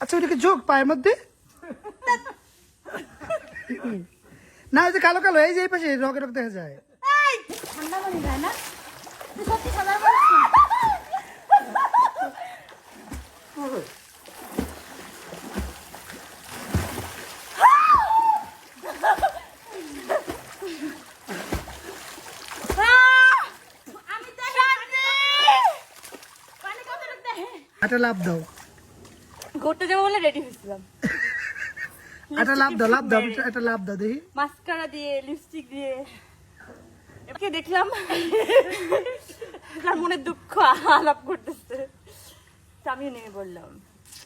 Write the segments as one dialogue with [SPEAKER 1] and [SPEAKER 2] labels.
[SPEAKER 1] আচ্ছা ওইটাকে যোগ পায়ের মধ্যে না, ওই যে কালো কালো এই যে এই পাশে রগে রগ দেখা যায়।
[SPEAKER 2] ঠান্ডা পানি যায় না, তুই সত্যি সাদা বলিস না।
[SPEAKER 1] একটা লাভ দাও,
[SPEAKER 2] ঘুরতে যাবো বলে রেডি হয়েছিলাম,
[SPEAKER 1] একটা লাভ দাও, লাভ দাও, একটা লাভ দাও দেখি।
[SPEAKER 2] মাস্কারা দিয়ে লিপস্টিক দিয়ে একে দেখলাম তার মনে দুঃখ আলাপ করতেছে, আমিও নেমে বললাম।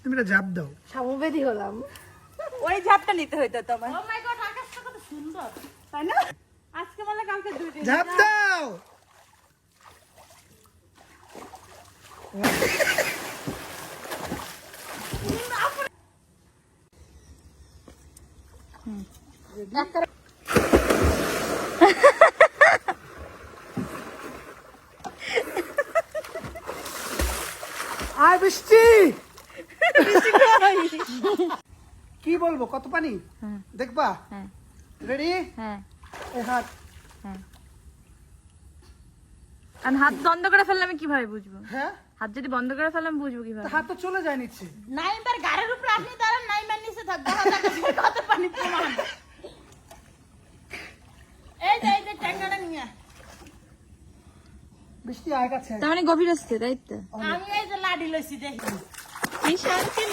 [SPEAKER 1] তুমি একটা জাপ দাও।
[SPEAKER 2] সমবেদী হলাম, ওই ঝাপটা নিতে হইতো তোমার। ও মাই গড, আকাশটা কত সুন্দর তাই না? আজকে বলে কালকে দুই দিন
[SPEAKER 1] জাপ দাও। আয় বৃষ্টি, কি বলবো, কত পানি দেখবা? রেডি?
[SPEAKER 2] হ্যাঁ
[SPEAKER 1] এই হাত,
[SPEAKER 2] আমি হাত বন্ধ করে ফেললে আমি কিভাবে বুঝবো?
[SPEAKER 1] হ্যাঁ
[SPEAKER 2] হাত যদি বন্ধ করে ফেললে আমি বুঝবো কিভাবে?
[SPEAKER 1] হাত তো চলে যায় নিচ্ছে।
[SPEAKER 3] নাইমার গাড়ির উপরে আপনি দাঁড়ান, নাইমার নিচে থাক, দেখা যাক কত পানি প্রমাণ। এই যে ট্যাঙ্গাটা নিয়ে
[SPEAKER 1] বৃষ্টি আয় কাছে আয়।
[SPEAKER 2] তার মানে গভীর আসছে তাই তো?
[SPEAKER 3] আমি এই যে লাডি লইছি দেখি।
[SPEAKER 2] কি শান্তি।